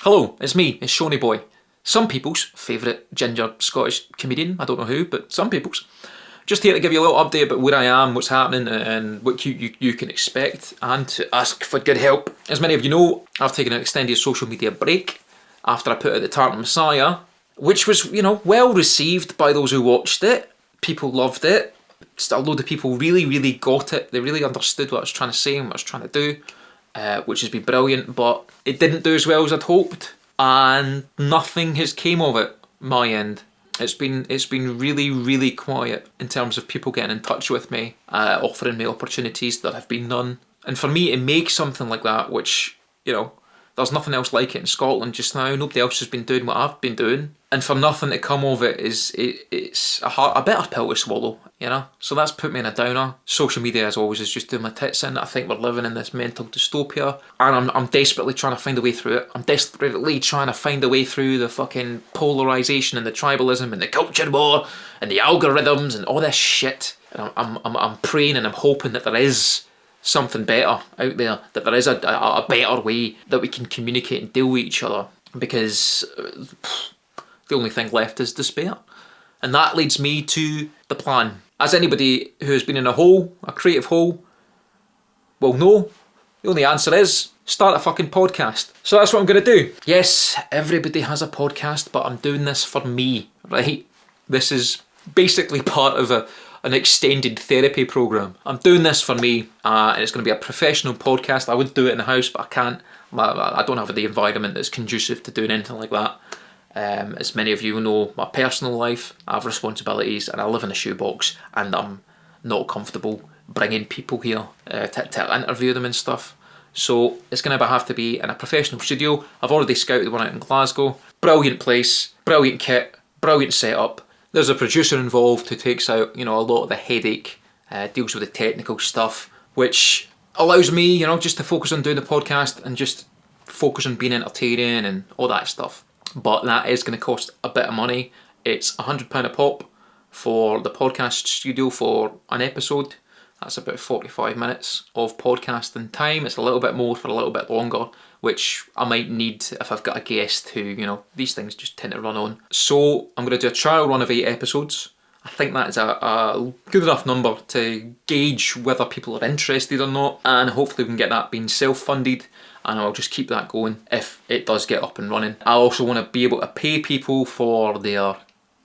Hello, it's me, it's Shauny Boy. Some people's favourite ginger Scottish comedian, I don't know who, but some people's. Just here to give you a little update about where I am, what's happening, and what you can expect, and to ask for good help. As many of you know, I've taken an extended social media break after I put out the Tartan Messiah, which was, well received by those who watched it. People loved it. A load of people really got it. They really understood what I was trying to say and what I was trying to do. Which has been brilliant, but it didn't do as well as I'd hoped, and nothing has came of it, my end. It's been really quiet in terms of people getting in touch with me, offering me opportunities. There have been none. And for me to make something like that, which, there's nothing else like it in Scotland just now, nobody else has been doing what I've been doing, and for nothing to come of it it's a bitter pill to swallow, So that's put me in a downer. Social media, as always, is just doing my tits in. I think we're living in this mental dystopia, and I'm desperately trying to find a way through it. I'm desperately trying to find a way through the fucking polarisation and the tribalism and the culture war and the algorithms and all this shit. And I'm praying and I'm hoping that there is something better out there, that there is a better way that we can communicate and deal with each other, because the only thing left is despair. And that leads me to the plan. As anybody who has been in a hole, a creative hole, will know, the only answer is start a fucking podcast. So that's what I'm going to do. Yes, everybody has a podcast, but I'm doing this for me, right? This is basically part of an extended therapy program. I'm doing this for me, and it's going to be a professional podcast. I would do it in the house, but I can't. I don't have the environment that's conducive to doing anything like that. As many of you know, my personal life, I have responsibilities, and I live in a shoebox, and I'm not comfortable bringing people here to interview them and stuff. So it's going to have to be in a professional studio. I've already scouted one out in Glasgow. Brilliant place, brilliant kit, brilliant setup. There's a producer involved who takes out, a lot of the headache, deals with the technical stuff, which allows me, just to focus on doing the podcast and just focus on being entertaining and all that stuff. But that is going to cost a bit of money. It's £100 a pop for the podcast studio for an episode. That's about 45 minutes of podcasting time. It's a little bit more for a little bit longer, which I might need if I've got a guest who, these things just tend to run on. So I'm going to do a trial run of 8 episodes. I think that is a good enough number to gauge whether people are interested or not, and hopefully we can get that being self-funded, and I'll just keep that going if it does get up and running. I also want to be able to pay people for their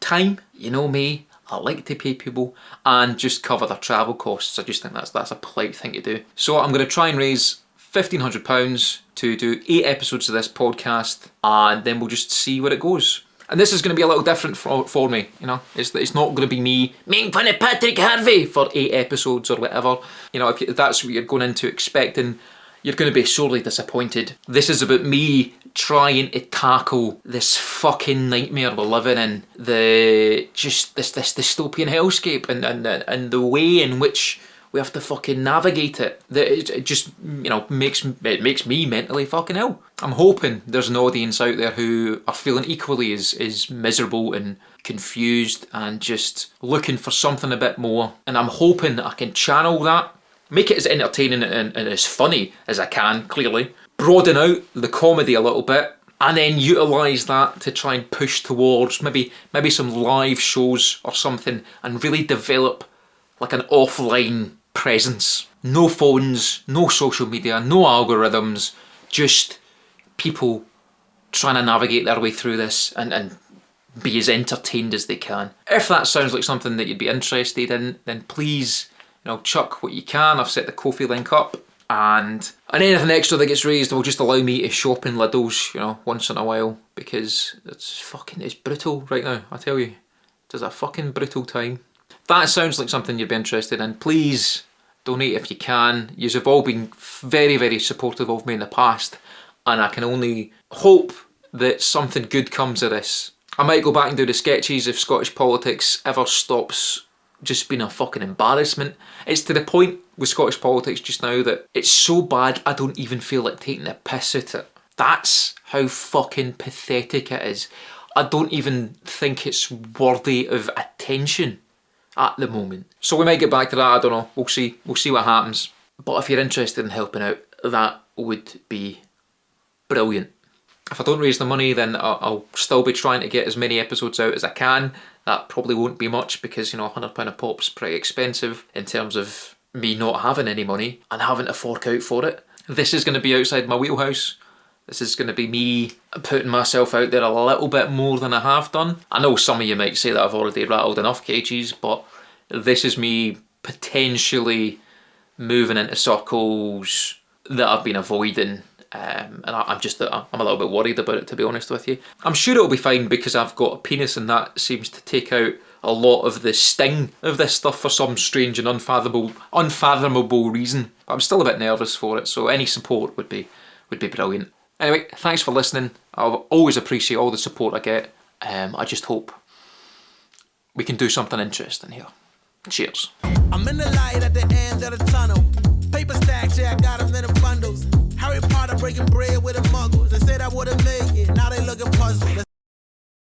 time. You know me, I like to pay people, and just cover their travel costs. I just think that's a polite thing to do. So I'm going to try and raise £1,500 to do 8 episodes of this podcast, and then we'll just see where it goes. And this is going to be a little different for me, It's not going to be me making fun of Patrick Harvey for 8 episodes or whatever. If that's what you're going into expecting, you're going to be sorely disappointed. This is about me trying to tackle this fucking nightmare we're living in, this dystopian hellscape, and the way in which we have to fucking navigate it. It just, makes me mentally fucking ill. I'm hoping there's an audience out there who are feeling equally as miserable and confused and just looking for something a bit more. And I'm hoping I can channel that, make it as entertaining and as funny as I can, clearly. Broaden out the comedy a little bit, and then utilise that to try and push towards maybe some live shows or something, and really develop like an offline presence. No phones, no social media, no algorithms, just people trying to navigate their way through this and be as entertained as they can. If that sounds like something that you'd be interested in, then please, chuck what you can. I've set the Ko-fi link up, and anything extra that gets raised will just allow me to shop in Lidl's, once in a while, because it's brutal right now, I tell you. It's a fucking brutal time. That sounds like something you'd be interested in. Please donate if you can. Yous have all been very supportive of me in the past, and I can only hope that something good comes of this. I might go back and do the sketches if Scottish politics ever stops just being a fucking embarrassment. It's to the point with Scottish politics just now that it's so bad I don't even feel like taking the piss out of it. That's how fucking pathetic it is. I don't even think it's worthy of attention at the moment. So we might get back to that, I don't know. We'll see what happens. But if you're interested in helping out, that would be brilliant. If I don't raise the money, then I'll still be trying to get as many episodes out as I can. That probably won't be much because, you know, £100 a pop's pretty expensive in terms of me not having any money and having to fork out for it. This is going to be outside my wheelhouse. This is going to be me putting myself out there a little bit more than I have done. I know some of you might say that I've already rattled enough cages, but this is me potentially moving into circles that I've been avoiding. And I'm a little bit worried about it, to be honest with you. I'm sure it'll be fine because I've got a penis and that seems to take out a lot of the sting of this stuff for some strange and unfathomable reason. But I'm still a bit nervous for it, so any support would be brilliant. Anyway, thanks for listening. I'll always appreciate all the support I get. I just hope we can do something interesting here. Cheers. I'm in the light at the end of the tunnel. Paper stacks, yeah, I got them in the bundles. Harry Potter breaking bread with the muggles. They said I would've made it, now they looking puzzled.